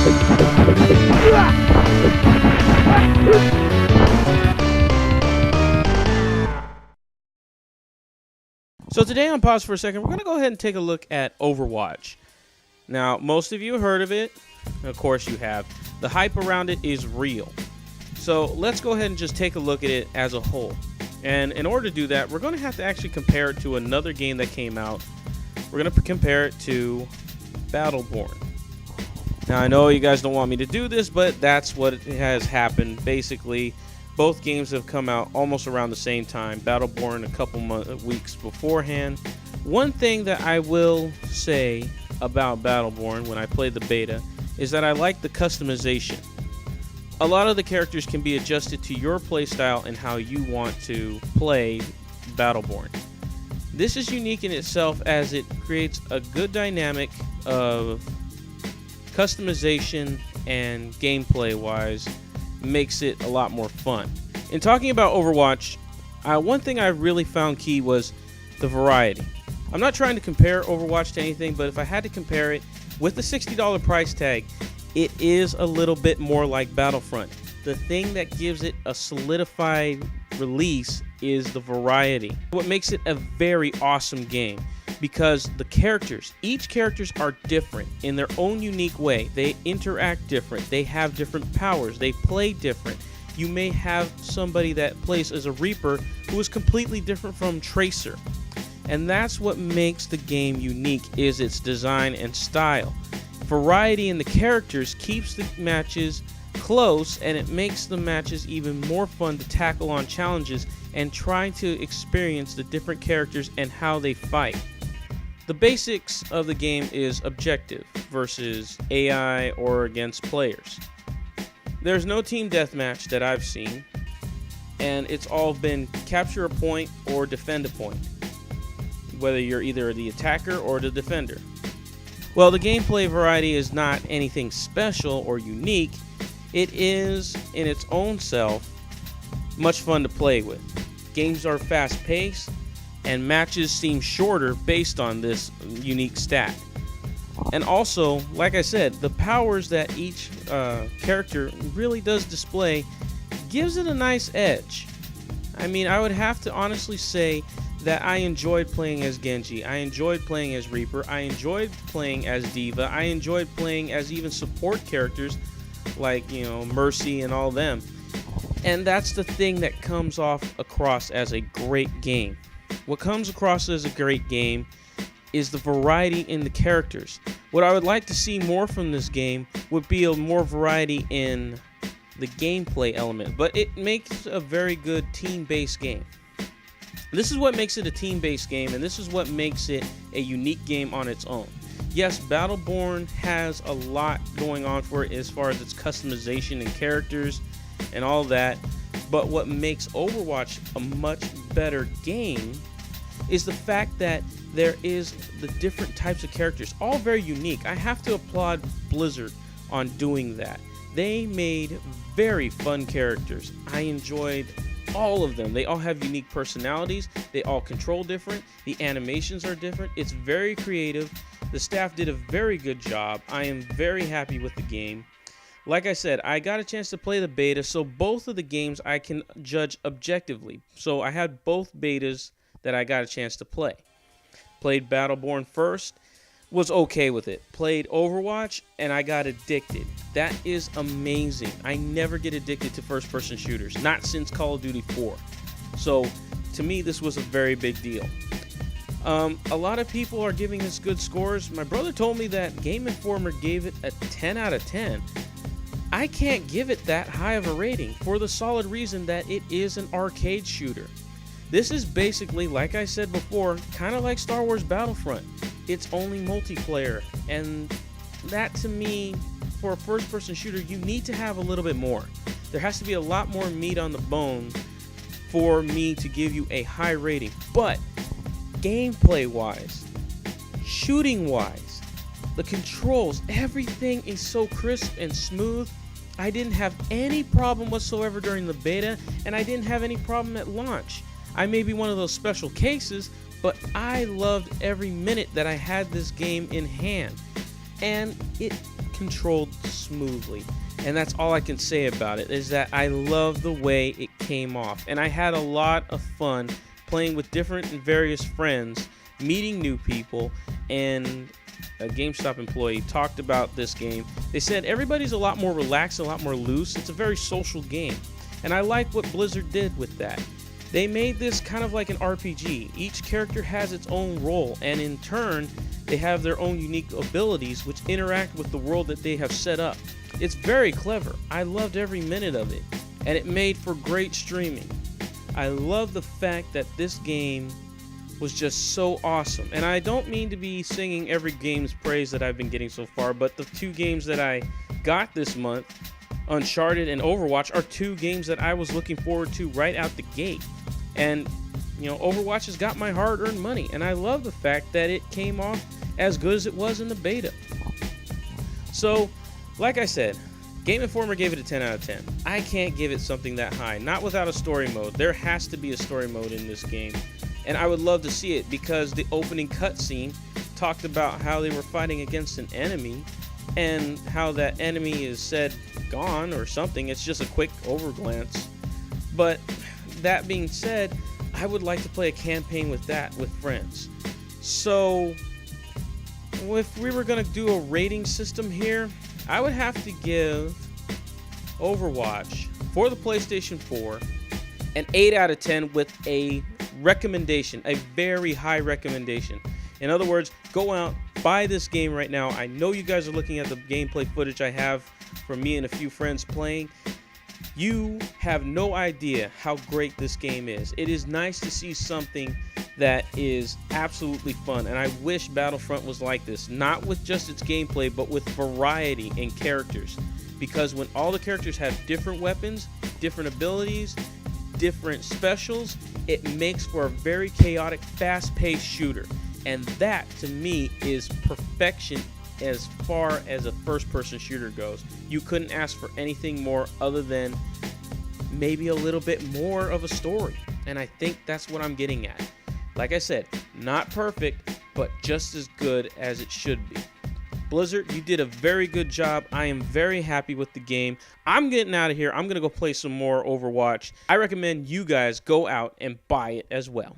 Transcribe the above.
So today on Pause for a Second, we're going to go ahead and take a look at Overwatch. Now, most of you have heard of it. Of course you have. The hype around it is real. So let's go ahead and just take a look at it as a whole. And in order to do that, we're going to have to actually compare it to another game that came out. We're going to compare it to Battleborn. Now, I know you guys don't want me to do this, but that's what has happened. Basically, both games have come out almost around the same time. Battleborn a couple weeks beforehand. One thing that I will say about Battleborn when I played the beta is that I like the customization. A lot of the characters can be adjusted to your playstyle and how you want to play Battleborn. This is unique in itself as it creates a good dynamic of customization and gameplay wise makes it a lot more fun. In talking about Overwatch, one thing I really found key was the variety. I'm not trying to compare Overwatch to anything, but if I had to compare it with the $60 price tag, it is a little bit more like Battlefront. The thing that gives it a solidified release is the variety. What makes it a very awesome game, because the characters, each characters are different in their own unique way. They interact different. They have different powers. They play different. You may have somebody that plays as a Reaper who is completely different from Tracer. And that's what makes the game unique, is its design and style. Variety in the characters keeps the matches close, and it makes the matches even more fun to tackle on challenges and try to experience the different characters and how they fight. The basics of the game is objective versus AI or against players. There's no team deathmatch that I've seen, and it's all been capture a point or defend a point, whether you're either the attacker or the defender. Well, the gameplay variety is not anything special or unique. It is, in its own self, much fun to play with. Games are fast-paced, and matches seem shorter based on this unique stat. And also, like I said, the powers that each character really does display gives it a nice edge. I mean, I would have to honestly say that I enjoyed playing as Genji, I enjoyed playing as Reaper, I enjoyed playing as Diva, I enjoyed playing as even support characters like, Mercy and all them. And that's the thing that comes across as a great game. What comes across as a great game is the variety in the characters. What I would like to see more from this game would be a more variety in the gameplay element, but it makes a very good team-based game. This is what makes it a team-based game, and this is what makes it a unique game on its own. Yes, Battleborn has a lot going on for it as far as its customization and characters and all that, but what makes Overwatch a much better game is the fact that there is the different types of characters, all very unique. I have to applaud Blizzard on doing that. They made very fun characters. I enjoyed all of them. They all have unique personalities. They all control different. The animations are different. It's very creative. The staff did a very good job. I am very happy with the game. Like I said, I got a chance to play the beta, so both of the games I can judge objectively. So I had both betas that I got a chance to play. Played Battleborn first, was okay with it. Played Overwatch, and I got addicted. That is amazing. I never get addicted to first-person shooters, not since Call of Duty 4. So, to me, this was a very big deal. A lot of people are giving this good scores. My brother told me that Game Informer gave it a 10 out of 10. I can't give it that high of a rating for the solid reason that it is an arcade shooter. This is basically, like I said before, kind of like Star Wars Battlefront. It's only multiplayer, and that to me, for a first-person shooter, you need to have a little bit more. There has to be a lot more meat on the bone for me to give you a high rating. But gameplay-wise, shooting-wise, the controls, everything is so crisp and smooth. I didn't have any problem whatsoever during the beta, and I didn't have any problem at launch. I may be one of those special cases, but I loved every minute that I had this game in hand. And it controlled smoothly. And that's all I can say about it, is that I love the way it came off. And I had a lot of fun playing with different and various friends, meeting new people, and a GameStop employee talked about this game. They said everybody's a lot more relaxed, a lot more loose. It's a very social game. And I like what Blizzard did with that. They made this kind of like an RPG. Each character has its own role, and in turn, they have their own unique abilities which interact with the world that they have set up. It's very clever. I loved every minute of it, and it made for great streaming. I love the fact that this game was just so awesome. And I don't mean to be singing every game's praise that I've been getting so far, but the 2 games that I got this month, Uncharted and Overwatch, are 2 games that I was looking forward to right out the gate. And, Overwatch has got my hard-earned money, and I love the fact that it came off as good as it was in the beta. So, like I said, Game Informer gave it a 10 out of 10. I can't give it something that high, not without a story mode. There has to be a story mode in this game, and I would love to see it, because the opening cutscene talked about how they were fighting against an enemy, and how that enemy is said gone or something. It's just a quick overglance. But that being said, I would like to play a campaign with that with friends. So if we were going to do a rating system here, I would have to give Overwatch for the PlayStation 4 an 8 out of 10 with a recommendation, a very high recommendation. In other words, go out, buy this game right now. I know you guys are looking at the gameplay footage I have from me and a few friends playing. You have no idea how great this game is. It is nice to see something that is absolutely fun, and I wish Battlefront was like this, not with just its gameplay, but with variety in characters. Because when all the characters have different weapons, different abilities, different specials, it makes for a very chaotic, fast-paced shooter. And that, to me, is perfection as far as a first-person shooter goes. You couldn't ask for anything more other than maybe a little bit more of a story. And I think that's what I'm getting at. Like I said, not perfect, but just as good as it should be. Blizzard, you did a very good job. I am very happy with the game. I'm getting out of here. I'm going to go play some more Overwatch. I recommend you guys go out and buy it as well.